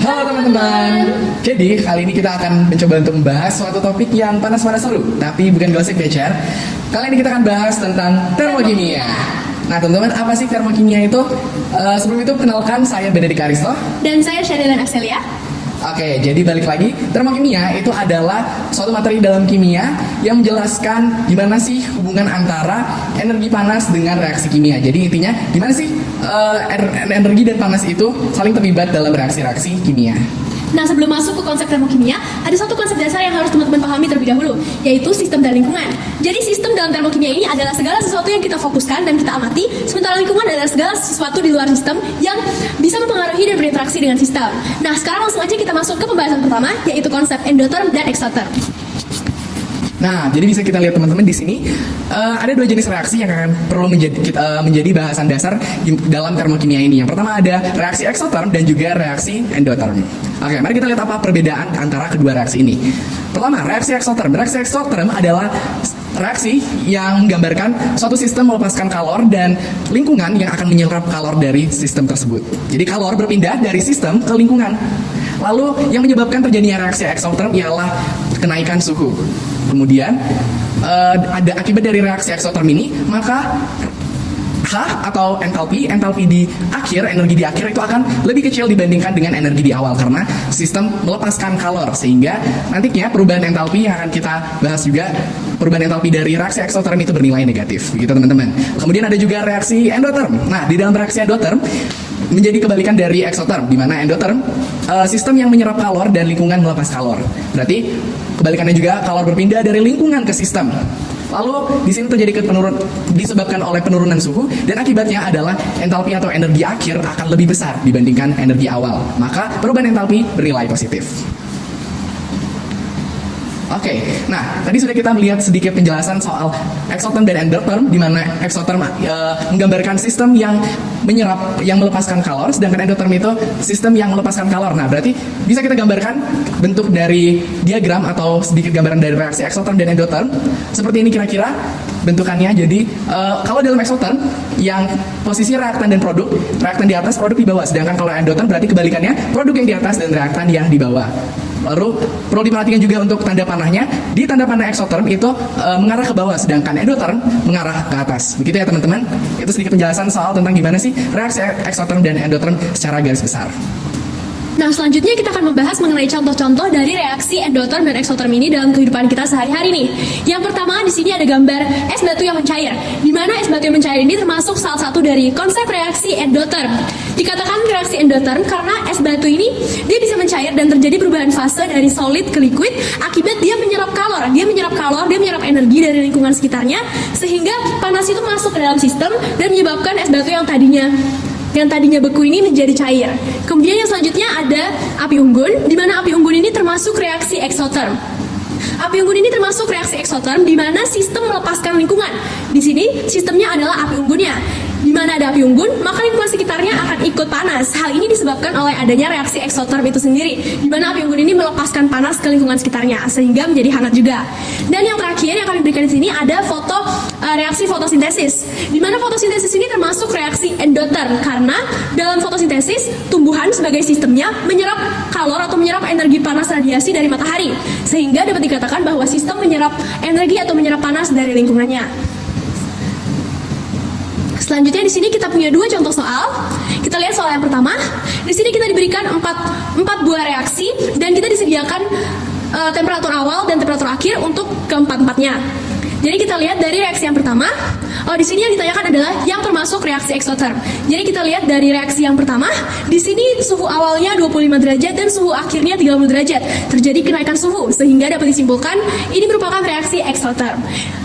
Halo teman-teman. Jadi kali ini kita akan mencoba untuk membahas suatu topik yang panas-panas seru, tapi bukan gosip ya, Cer. Kali ini kita akan bahas tentang termokimia. Nah teman-teman, apa sih termokimia itu? Sebelum itu kenalkan, saya Benedict Aristo. Dan saya Sherilyn Axelia. Oke, jadi balik lagi, termokimia itu adalah suatu materi dalam kimia yang menjelaskan gimana sih hubungan antara energi panas dengan reaksi kimia. Jadi intinya gimana sih energi dan panas itu saling terlibat dalam reaksi-reaksi kimia. Nah, sebelum masuk ke konsep termokimia, ada satu konsep dasar yang harus teman-teman pahami terlebih dahulu, yaitu sistem dan lingkungan. Jadi sistem dalam termokimia ini adalah segala sesuatu yang kita fokuskan dan kita amati, sementara lingkungan adalah segala sesuatu di luar sistem yang bisa mempengaruhi dan berinteraksi dengan sistem. Nah, sekarang langsung aja kita masuk ke pembahasan pertama, yaitu konsep endotherm dan exotherm. Nah, jadi bisa kita lihat teman-teman di sini ada dua jenis reaksi yang akan perlu menjadi bahasan dasar dalam termokimia ini. Yang pertama ada reaksi exotherm dan juga reaksi endotherm. Oke, mari kita lihat apa perbedaan antara kedua reaksi ini. Pertama, reaksi exotherm. Reaksi exotherm adalah reaksi yang menggambarkan suatu sistem melepaskan kalor dan lingkungan yang akan menyerap kalor dari sistem tersebut. Jadi kalor berpindah dari sistem ke lingkungan. Lalu yang menyebabkan terjadinya reaksi exotherm ialah kenaikan suhu. Kemudian ada akibat dari reaksi exotherm ini, maka H atau entalpi di akhir, energi di akhir itu akan lebih kecil dibandingkan dengan energi di awal karena sistem melepaskan kalor, sehingga nantinya perubahan entalpi yang akan kita bahas juga, perubahan entalpi dari reaksi exotherm itu bernilai negatif, begitu teman-teman. Kemudian ada juga reaksi endotherm. Nah, di dalam reaksi endotherm menjadi kebalikan dari exotherm, di mana endotherm sistem yang menyerap kalor dan lingkungan melepas kalor. Berarti kebalikannya juga, kalor berpindah dari lingkungan ke sistem. Lalu di sini terjadi disebabkan oleh penurunan suhu dan akibatnya adalah entalpi atau energi akhir akan lebih besar dibandingkan energi awal. Maka perubahan entalpi bernilai positif. Oke, nah tadi sudah kita melihat sedikit penjelasan soal exotherm dan endotherm, di mana exotherm menggambarkan sistem yang melepaskan kalor, sedangkan endotherm itu sistem yang melepaskan kalor. Nah, berarti bisa kita gambarkan bentuk dari diagram atau sedikit gambaran dari reaksi exotherm dan endotherm. Seperti ini kira-kira bentukannya. Jadi kalau dalam exotherm yang posisi reaktan dan produk, reaktan di atas, produk di bawah. Sedangkan kalau endotherm berarti kebalikannya, produk yang di atas dan reaktan yang di bawah. Lalu perlu diperhatikan juga untuk tanda panahnya. Di tanda panah exotherm itu mengarah ke bawah, sedangkan endotherm mengarah ke atas. Begitu ya teman-teman. Itu sedikit penjelasan soal tentang gimana sih reaksi exotherm dan endotherm secara garis besar. Nah, selanjutnya kita akan membahas mengenai contoh-contoh dari reaksi endotherm dan exotherm ini dalam kehidupan kita sehari-hari nih. Yang pertama, di sini ada gambar es batu yang mencair, di mana es batu yang mencair ini termasuk salah satu dari konsep reaksi endotherm. Dikatakan reaksi endotherm karena es batu ini dia bisa mencair dan terjadi perubahan fase dari solid ke liquid akibat dia menyerap kalor, dia menyerap energi dari lingkungan sekitarnya, sehingga panas itu masuk ke dalam sistem dan menyebabkan es batu yang tadinya beku ini menjadi cair. Kemudian yang selanjutnya ada api unggun, di mana api unggun ini termasuk reaksi exotherm. Api unggun ini termasuk reaksi exotherm di mana sistem melepaskan lingkungan. Di sini sistemnya adalah api unggunnya. Di mana ada api unggun, maka lingkungan sekitarnya akan ikut panas. Hal ini disebabkan oleh adanya reaksi exotherm itu sendiri, di mana api unggun ini melepaskan panas ke lingkungan sekitarnya sehingga menjadi hangat juga. Dan yang terakhir yang kami berikan di sini ada reaksi fotosintesis, di mana fotosintesis ini termasuk reaksi endotherm karena dalam fotosintesis tumbuhan sebagai sistemnya menyerap kalor atau menyerap energi panas radiasi dari matahari, sehingga dapat dikatakan bahwa sistem menyerap energi atau menyerap panas dari lingkungannya. Selanjutnya di sini kita punya dua contoh soal. Kita lihat soal yang pertama. Di sini kita diberikan empat buah reaksi dan kita disediakan temperatur awal dan temperatur akhir untuk keempat-empatnya. Jadi kita lihat dari reaksi yang pertama. Di sini yang ditanyakan adalah yang termasuk reaksi exotherm. Jadi kita lihat dari reaksi yang pertama, di sini suhu awalnya 25 derajat dan suhu akhirnya 30 derajat. Terjadi kenaikan suhu sehingga dapat disimpulkan ini merupakan reaksi exotherm.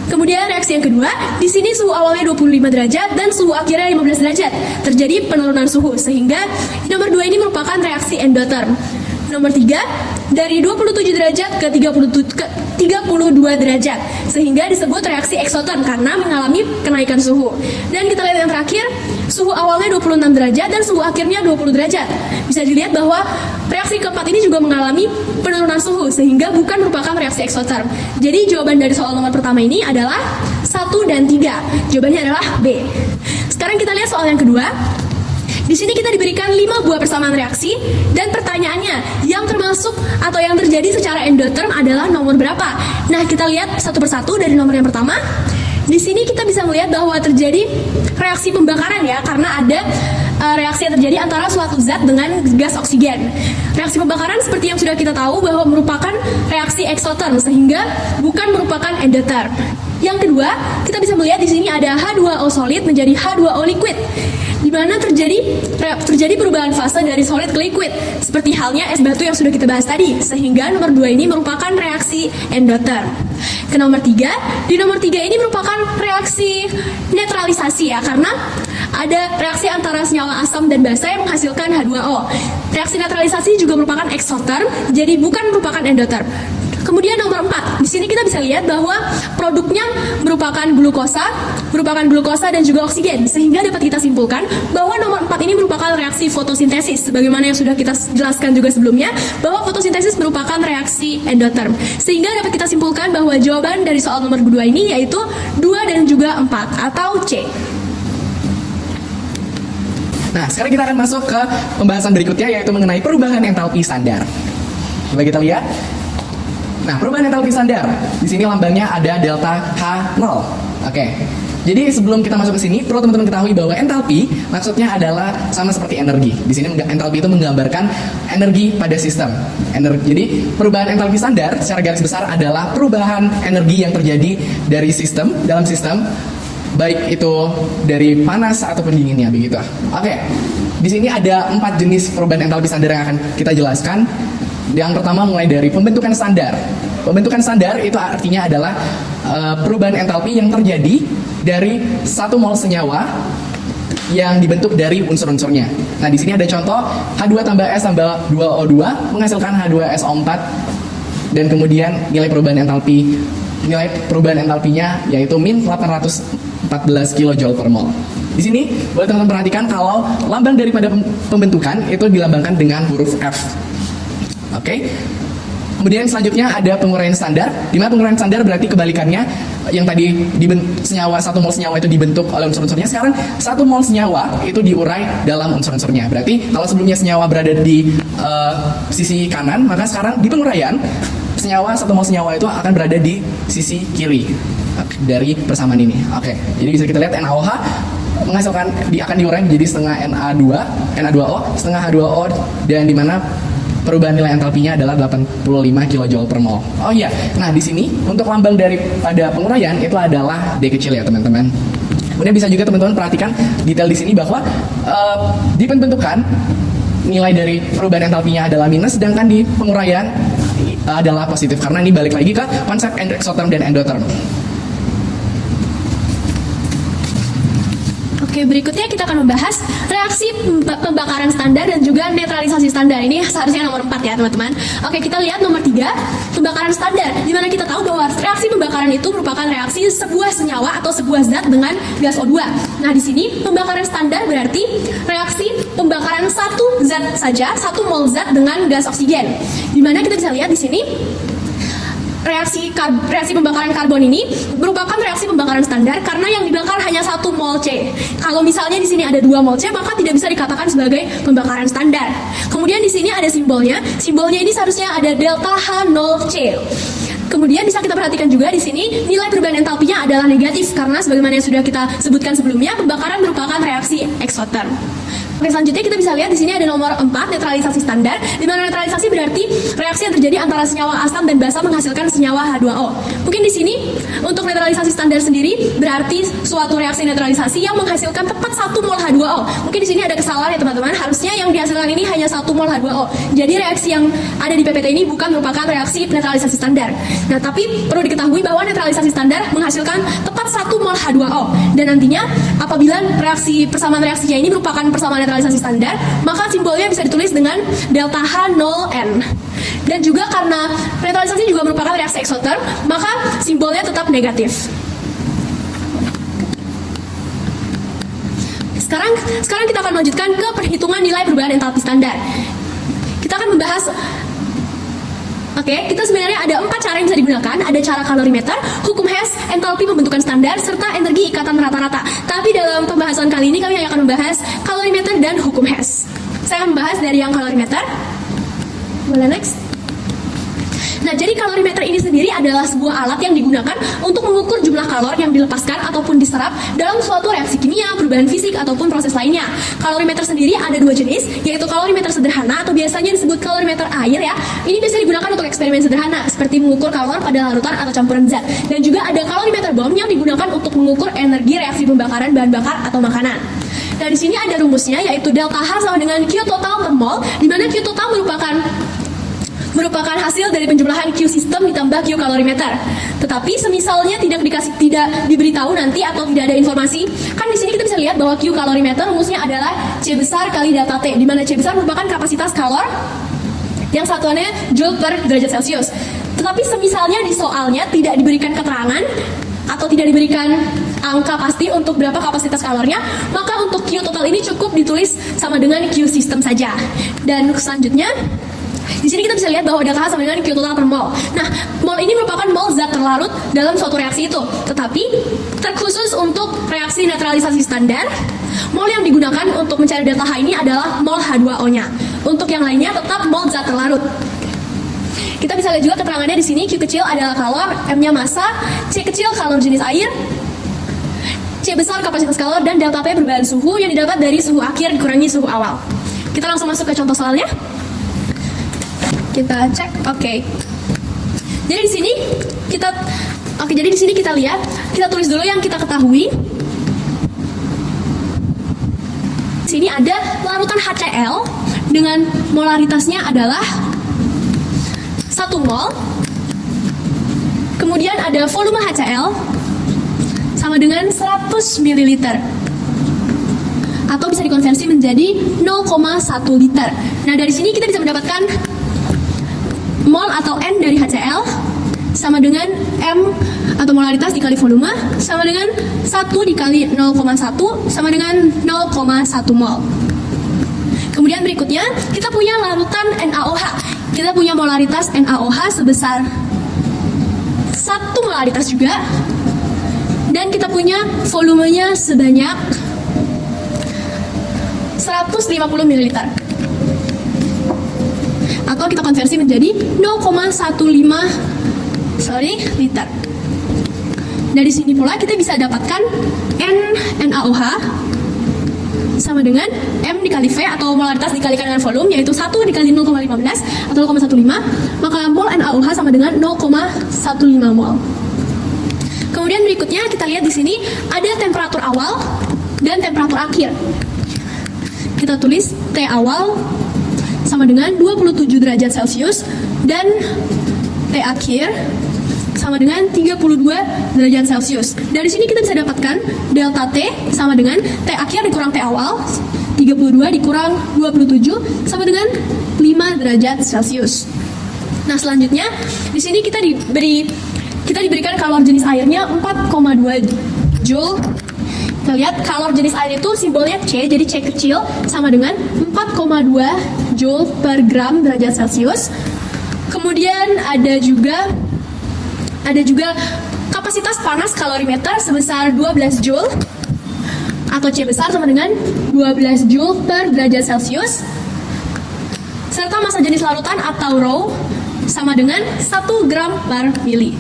Kemudian reaksi yang kedua, di sini suhu awalnya 25 derajat dan suhu akhirnya 15 derajat. Terjadi penurunan suhu sehingga nomor 2 ini merupakan reaksi endotherm. Nomor 3, dari 27 derajat ke 32 derajat, sehingga disebut reaksi exotherm karena mengalami kenaikan suhu. Dan kita lihat yang terakhir, suhu awalnya 26 derajat dan suhu akhirnya 20 derajat. Bisa dilihat bahwa reaksi keempat ini juga mengalami penurunan suhu, sehingga bukan merupakan reaksi exotherm. Jadi jawaban dari soal nomor pertama ini adalah 1 dan 3. Jawabannya adalah B. Sekarang kita lihat soal yang kedua. Di sini kita diberikan 5 buah persamaan reaksi dan pertanyaannya yang termasuk atau yang terjadi secara endotherm adalah nomor berapa? Nah, kita lihat satu persatu dari nomor yang pertama. Di sini kita bisa melihat bahwa terjadi reaksi pembakaran ya, karena ada reaksi yang terjadi antara suatu zat dengan gas oksigen. Reaksi pembakaran seperti yang sudah kita tahu bahwa merupakan reaksi eksotherm sehingga bukan merupakan endotherm. Yang kedua, kita bisa melihat di sini ada H2O solid menjadi H2O liquid, di mana terjadi perubahan fase dari solid ke liquid, seperti halnya es batu yang sudah kita bahas tadi, sehingga nomor 2 ini merupakan reaksi endotherm. Ke nomor 3, di nomor 3 ini merupakan reaksi netralisasi ya, karena ada reaksi antara senyawa asam dan basa yang menghasilkan H2O. Reaksi netralisasi juga merupakan eksotherm, jadi bukan merupakan endotherm. Kemudian nomor 4, di sini kita bisa lihat bahwa produknya merupakan glukosa dan juga oksigen, sehingga dapat kita simpulkan bahwa nomor 4 ini merupakan reaksi fotosintesis, sebagaimana yang sudah kita jelaskan juga sebelumnya, bahwa fotosintesis merupakan reaksi endotherm, sehingga dapat kita simpulkan bahwa jawaban dari soal nomor 2 ini yaitu 2 dan juga 4 atau C. Nah, sekarang kita akan masuk ke pembahasan berikutnya, yaitu mengenai perubahan entalpi standar. Coba kita lihat. Nah, perubahan entalpi standar. Di sini lambangnya ada delta H0. Oke. Jadi sebelum kita masuk ke sini, perlu teman-teman ketahui bahwa entalpi maksudnya adalah sama seperti energi. Di sini entalpi itu menggambarkan energi pada sistem. Jadi perubahan entalpi standar secara garis besar adalah perubahan energi yang terjadi dari sistem dalam sistem, baik itu dari panas ataupun dinginnya begitu. Oke. Di sini ada 4 jenis perubahan entalpi standar yang akan kita jelaskan. Yang pertama mulai dari pembentukan standar. Pembentukan standar itu artinya adalah perubahan entalpi yang terjadi dari 1 mol senyawa yang dibentuk dari unsur-unsurnya. Nah, di sini ada contoh H2 tambah S tambah 2O2 menghasilkan H2SO4, dan kemudian nilai perubahan entalpinya yaitu min 814 kJ per mol. Di sini boleh teman-teman perhatikan kalau lambang daripada pembentukan itu dilambangkan dengan huruf F. Oke. Kemudian selanjutnya ada penguraian standar, di mana penguraian standar berarti kebalikannya, yang tadi 1 mol senyawa itu dibentuk oleh unsur-unsurnya, sekarang 1 mol senyawa itu diurai dalam unsur-unsurnya. Berarti kalau sebelumnya senyawa berada di sisi kanan, maka sekarang di penguraian 1 mol senyawa itu akan berada di sisi kiri dari persamaan ini. Oke. Jadi bisa kita lihat NaOH menghasilkan akan diurai menjadi setengah Na2O, setengah H2O, dan di mana perubahan nilai entalpinya adalah 85 kJ per mol. Oh iya, nah di sini untuk lambang daripada penguraian itu adalah D kecil ya teman-teman. Kemudian bisa juga teman-teman perhatikan detail di sini bahwa di pembentukan nilai dari perubahan entalpinya adalah minus, sedangkan di penguraian adalah positif, karena ini balik lagi ke konsep eksotherm dan endotherm. Oke, berikutnya kita akan membahas reaksi pembakaran standar dan juga netralisasi standar. Ini seharusnya nomor 4 ya teman-teman. Oke, kita lihat nomor 3, pembakaran standar, di mana kita tahu bahwa reaksi pembakaran itu merupakan reaksi sebuah senyawa atau sebuah zat dengan gas O2. Nah, di sini pembakaran standar berarti reaksi pembakaran satu zat saja, 1 mol zat dengan gas oksigen. Di mana kita bisa lihat di sini reaksi pembakaran karbon ini merupakan reaksi pembakaran standar karena yang dibakar hanya 1 mol C. Kalau misalnya di sini ada 2 mol C, maka tidak bisa dikatakan sebagai pembakaran standar. Kemudian di sini ada simbolnya. Simbolnya ini seharusnya ada delta H0C. Kemudian bisa kita perhatikan juga di sini nilai perubahan entalpinya adalah negatif karena sebagaimana yang sudah kita sebutkan sebelumnya, pembakaran merupakan reaksi eksotherm. Oke, selanjutnya kita bisa lihat di sini ada nomor 4, netralisasi standar, di mana netralisasi berarti reaksi yang terjadi antara senyawa asam dan basa menghasilkan senyawa H2O. Mungkin di sini untuk netralisasi standar sendiri berarti suatu reaksi netralisasi yang menghasilkan tepat 1 mol H2O. Mungkin di sini ada kesalahan ya teman-teman, harusnya yang dihasilkan ini hanya 1 mol H2O. Jadi reaksi yang ada di PPT ini bukan merupakan reaksi netralisasi standar. Nah, tapi perlu diketahui bahwa netralisasi standar menghasilkan tepat 1 mol H2O. Dan nantinya apabila persamaan reaksinya ini merupakan persamaan netralisasi standar, maka simbolnya bisa ditulis dengan delta H0N. Dan juga karena netralisasi juga merupakan reaksi eksotherm, maka simbolnya tetap negatif. Sekarang kita akan melanjutkan ke perhitungan nilai perubahan entalpi standar. Kita akan membahas Oke, kita sebenarnya ada 4 cara yang bisa digunakan. Ada cara kalorimeter, hukum Hess, entalpi pembentukan standar, serta energi ikatan rata-rata. Tapi dalam pembahasan kali ini kami hanya akan membahas kalorimeter dan hukum Hess. Saya akan membahas dari yang kalorimeter. Boleh next? Nah, jadi kalorimeter ini sendiri adalah sebuah alat yang digunakan untuk mengukur jumlah kalor yang dilepaskan ataupun diserap dalam suatu reaksi kimia, perubahan fisik, ataupun proses lainnya. Kalorimeter sendiri ada 2 jenis, yaitu kalorimeter sederhana atau biasanya disebut kalorimeter air ya. Ini biasa digunakan untuk eksperimen sederhana, seperti mengukur kalor pada larutan atau campuran zat. Dan juga ada kalorimeter bom yang digunakan untuk mengukur energi reaksi pembakaran bahan bakar atau makanan. Nah, di sini ada rumusnya, yaitu delta H sama dengan Q total per mol, di mana Q total merupakan hasil dari penjumlahan Q sistem ditambah Q kalorimeter. Tetapi semisalnya tidak diberitahu nanti atau tidak ada informasi, kan di sini kita bisa lihat bahwa Q kalorimeter rumusnya adalah C besar kali delta T, di mana C besar merupakan kapasitas kalor yang satuannya joule per derajat Celcius. Tetapi semisalnya di soalnya tidak diberikan keterangan atau tidak diberikan angka pasti untuk berapa kapasitas kalornya, maka untuk Q total ini cukup ditulis sama dengan Q sistem saja. Dan selanjutnya di sini kita bisa lihat bahwa delta H sama dengan Q total per mol. Nah, mol ini merupakan mol zat terlarut dalam suatu reaksi itu. Tetapi terkhusus untuk reaksi netralisasi standar, mol yang digunakan untuk mencari delta H ini adalah mol H2O-nya. Untuk yang lainnya tetap mol zat terlarut. Kita bisa lihat juga keterangannya di sini. Q kecil adalah kalor, M-nya massa, C kecil kalor jenis air, C besar kapasitas kalor, dan delta P perubahan suhu yang didapat dari suhu akhir dikurangi suhu awal. Kita langsung masuk ke contoh soalnya. Kita cek, oke. Jadi di sini kita lihat, kita tulis dulu yang kita ketahui. Di sini ada larutan HCl dengan molaritasnya adalah 1 mol. Kemudian ada volume HCl sama dengan 100 ml. Atau bisa dikonversi menjadi 0,1 liter. Nah, dari sini kita bisa mendapatkan mol atau N dari HCl sama dengan M atau molaritas dikali volume sama dengan 1 dikali 0,1 sama dengan 0,1 mol. Kemudian berikutnya kita punya larutan NaOH. Kita punya molaritas NaOH sebesar 1 molaritas juga. Dan kita punya volumenya sebanyak 150 ml. Atau kita konversi menjadi 0,15 liter. Dari sini pula kita bisa dapatkan NaOH sama dengan M dikali V atau molaritas dikalikan dengan volume, yaitu 1 dikali 0,15 atau 0,15, maka mol NaOH sama dengan 0,15 mol. Kemudian berikutnya kita lihat di sini ada temperatur awal dan temperatur akhir. Kita tulis T awal sama dengan 27 derajat Celcius dan T akhir sama dengan 32 derajat Celcius. Dari sini kita bisa dapatkan delta T sama dengan T akhir dikurang T awal, 32 dikurang 27 sama dengan 5 derajat Celcius. Nah, selanjutnya di sini kita diberikan kalor jenis airnya 4,2 Joule. Kita lihat kalor jenis air itu simbolnya C, jadi C kecil sama dengan 4,2 Joule per gram derajat Celcius. Kemudian ada juga kapasitas panas kalorimeter sebesar 12 Joule atau C besar sama dengan 12 Joule per derajat Celcius. Serta massa jenis larutan atau rho sama dengan 1 gram per mili.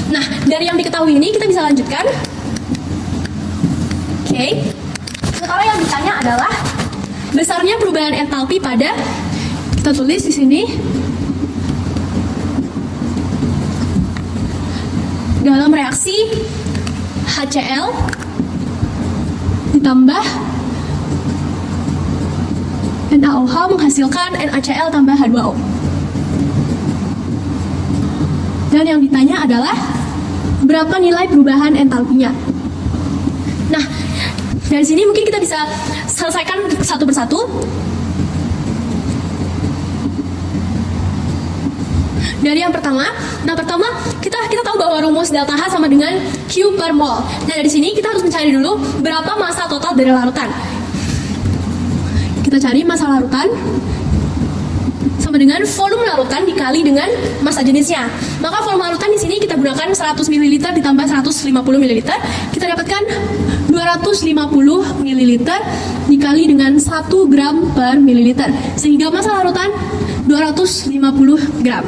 Nah, dari yang diketahui ini kita bisa lanjutkan. Oke. Sekarang yang ditanya adalah besarnya perubahan entalpi pada, kita tulis di sini, dalam reaksi HCl ditambah NaOH menghasilkan NaCl tambah H2O. Dan yang ditanya adalah berapa nilai perubahan entalpinya. Nah, dari sini mungkin kita bisa selesaikan satu persatu. Dari yang pertama, kita tahu bahwa rumus delta H sama dengan Q per mol. Nah, dari sini kita harus mencari dulu berapa massa total dari larutan. Kita cari massa larutan sama dengan volume larutan dikali dengan massa jenisnya. Maka volume larutan di sini kita gunakan 100 ml ditambah 150 ml. Kita dapatkan 250 ml dikali dengan 1 gram per mililiter. Sehingga massa larutan 250 gram.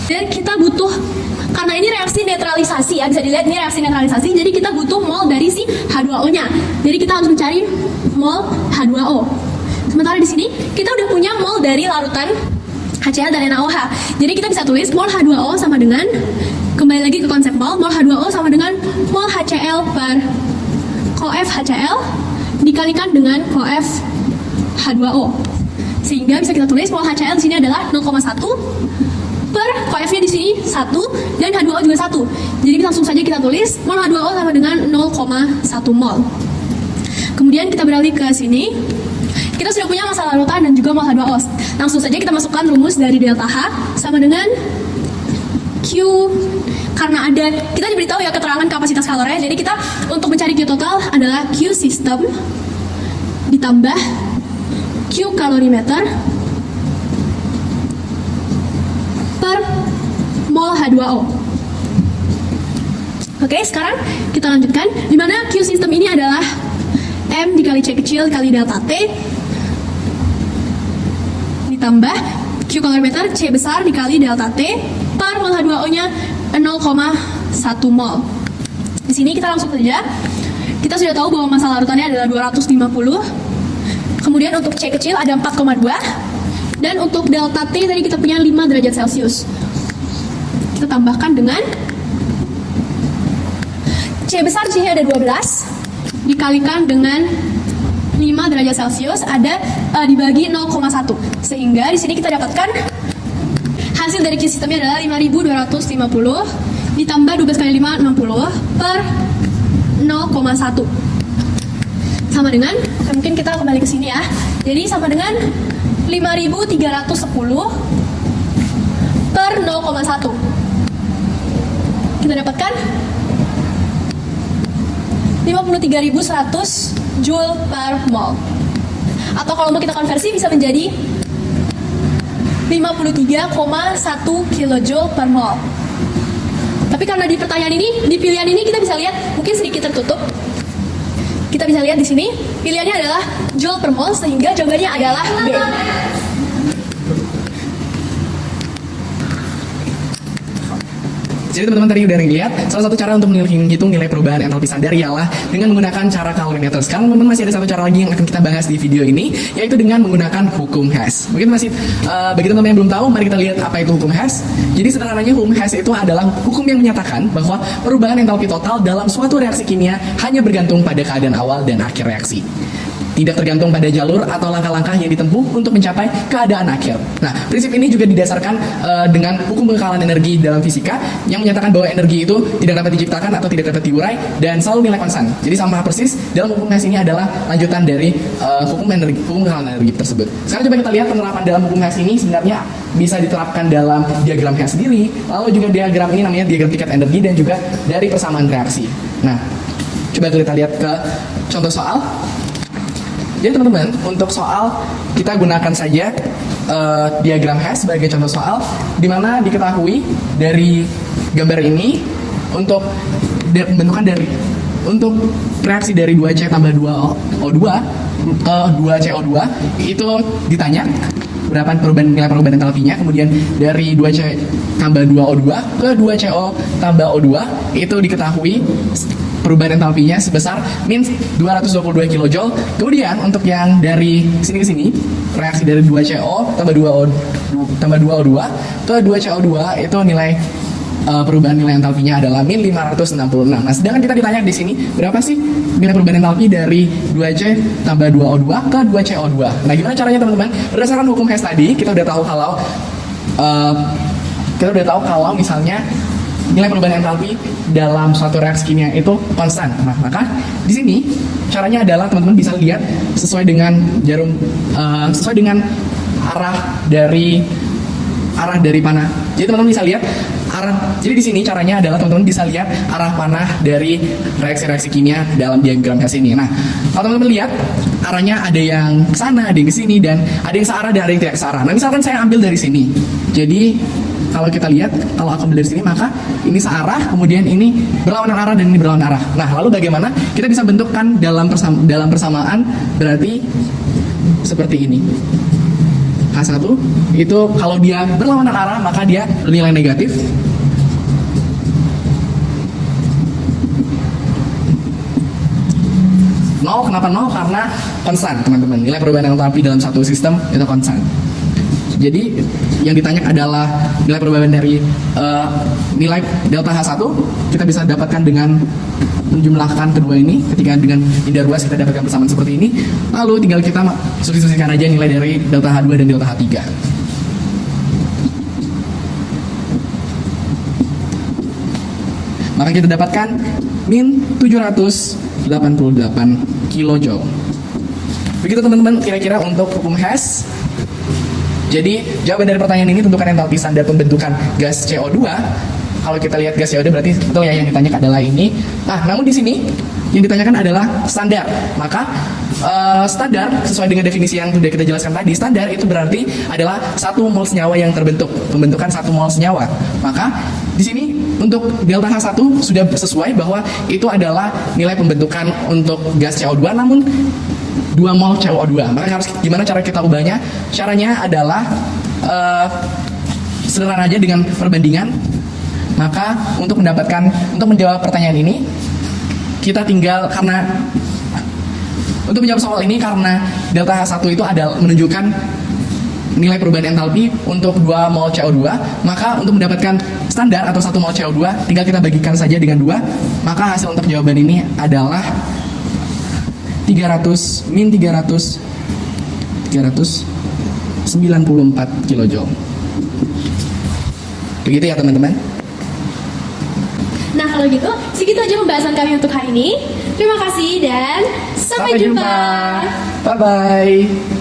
Dan kita butuh, karena ini reaksi netralisasi ya, bisa dilihat ini reaksi netralisasi, jadi kita butuh mol dari si H2O-nya. Jadi kita harus mencari mol H2O. Sementara di sini kita udah punya mol dari larutan HCl dan NaOH. Jadi kita bisa tulis mol H2O sama dengan, kembali lagi ke konsep mol H2O sama dengan mol HCl per COF HCl dikalikan dengan COF H2O. Sehingga bisa kita tulis mol HCl di sini adalah 0,1 per COF-nya di sini 1 dan H2O juga 1. Jadi langsung saja kita tulis mol H2O sama dengan 0,1 mol. Kemudian kita beralih ke sini. Kita sudah punya massa larutan dan juga mol H2O. Langsung saja kita masukkan rumus dari delta H sama dengan Q, karena ada, kita diberitahu ya keterangan kapasitas kalornya. Jadi kita untuk mencari Q total adalah Q system ditambah Q kalorimeter per mol H2O. Oke, sekarang kita lanjutkan. Di mana Q system ini adalah M dikali C kecil kali delta T ditambah Q kalorimeter C besar dikali delta T per mol H2O-nya 0,1 mol. Di sini kita langsung saja. Kita sudah tahu bahwa massa larutannya adalah 250. Kemudian untuk C kecil ada 4,2. Dan untuk delta T tadi kita punya 5 derajat Celcius. Kita tambahkan dengan C besar, C-nya ada 12 dikalikan dengan 5 derajat Celcius ada dibagi 0,1. Sehingga di sini kita dapatkan hasil dari Q sistemnya adalah 5250 ditambah 12 kali 5 60 per 0,1 sama dengan, mungkin kita kembali ke sini ya. Jadi sama dengan 5310 per 0,1. Kita dapatkan 53.100 Joule per mol. Atau kalau mau kita konversi bisa menjadi 53,1 kilojoule per mol. Tapi karena di pertanyaan ini, di pilihan ini kita bisa lihat mungkin sedikit tertutup. Kita bisa lihat di sini pilihannya adalah joule per mol, sehingga jawabannya adalah B. Jadi teman-teman tadi udah lihat salah satu cara untuk menghitung nilai perubahan entalpi sadar ialah dengan menggunakan cara kalorimeter. Sekarang teman-teman masih ada satu cara lagi yang akan kita bahas di video ini, yaitu dengan menggunakan hukum Hess. Mungkin masih bagi teman-teman yang belum tahu, mari kita lihat apa itu hukum Hess. Jadi sederhananya hukum Hess itu adalah hukum yang menyatakan bahwa perubahan entalpi total dalam suatu reaksi kimia hanya bergantung pada keadaan awal dan akhir reaksi, tidak tergantung pada jalur atau langkah-langkah yang ditempuh untuk mencapai keadaan akhir. Nah, prinsip ini juga didasarkan dengan hukum kekekalan energi dalam fisika yang menyatakan bahwa energi itu tidak dapat diciptakan atau tidak dapat diurai dan selalu nilai konstan. Jadi sama persis dalam hukum Hess ini adalah lanjutan dari hukum kekekalan energi tersebut. Sekarang coba kita lihat penerapan dalam hukum Hess ini sebenarnya bisa diterapkan dalam diagram Hess sendiri, lalu juga diagram ini namanya diagram tingkat energi dan juga dari persamaan reaksi. Nah, coba kita lihat ke contoh soal. Jadi teman-teman, untuk soal kita gunakan saja diagram Hess sebagai contoh soal, di mana diketahui dari gambar ini untuk bentukan dari untuk reaksi dari 2C tambah 2O2 ke 2CO2 itu ditanya berapa nilai perubahan entalpinya, kemudian dari 2C tambah 2O2 ke 2CO tambah O2 itu diketahui perubahan entalpinya sebesar min 222 kJ. Kemudian untuk yang dari sini ke sini, reaksi dari 2CO tambah 2O2 ke 2CO2 itu nilai perubahan nilai entalpinya adalah min 566. Nah, sedangkan kita ditanya di sini berapa sih nilai perubahan entalpi dari 2C tambah 2O2 ke 2CO2. Nah, gimana caranya teman-teman? Berdasarkan hukum Hess tadi, kita udah tahu kalau misalnya nilai perubahan entalpi dalam suatu reaksi kimia itu konstan. Nah, maka di sini caranya adalah teman-teman bisa lihat sesuai dengan jarum, sesuai dengan arah dari panah. Jadi teman-teman bisa lihat Jadi di sini caranya adalah teman-teman bisa lihat arah panah dari reaksi-reaksi kimia dalam diagram hash ini. Nah, kalau teman-teman lihat arahnya ada yang ke sana, ada yang ke sini, dan ada yang searah dan ada yang tidak searah. Nah, misalkan saya ambil dari sini. Jadi kalau kita lihat, kalau aku ambil dari sini, maka ini searah, kemudian ini berlawanan arah dan ini berlawanan arah. Nah, lalu bagaimana kita bisa bentukkan dalam persamaan? Berarti seperti ini. H1 itu kalau dia berlawanan arah maka dia bernilai negatif. Nol, kenapa nol? Karena konstan, teman-teman. Nilai perubahan entalpi dalam satu sistem itu konstan. Jadi yang ditanya adalah nilai perubahan dari nilai delta H1 kita bisa dapatkan dengan menjumlahkan kedua ini. Ketika dengan hindar luas kita dapatkan persamaan seperti ini. Lalu tinggal kita substitusikan aja nilai dari delta H2 dan delta H3. Maka kita dapatkan min 788 kilojoule. Begitu teman-teman kira-kira untuk hukum Hess. Jadi jawaban dari pertanyaan ini tentukan entalpi standar pembentukan gas CO2. Kalau kita lihat gas CO2 berarti betul ya yang ditanyakan adalah ini. Nah, namun di sini yang ditanyakan adalah standar. Maka standar sesuai dengan definisi yang sudah kita jelaskan tadi, standar itu berarti adalah 1 mol senyawa yang terbentuk, pembentukan 1 mol senyawa. Maka di sini untuk delta H1 sudah sesuai bahwa itu adalah nilai pembentukan untuk gas CO2, namun 2 mol CO2. Maka harus gimana cara kita ubahnya? Caranya adalah sederhana aja dengan perbandingan. Maka untuk menjawab pertanyaan ini, kita tinggal untuk menjawab soal ini karena delta H1 itu adalah menunjukkan nilai perubahan entalpi untuk 2 mol CO2, maka untuk mendapatkan standar atau 1 mol CO2 tinggal kita bagikan saja dengan 2, maka hasil untuk jawaban ini adalah 394 kilojoule. Begitu ya teman-teman. Nah kalau gitu, segitu aja pembahasan kami untuk hari ini. Terima kasih dan sampai jumpa. Bye-bye.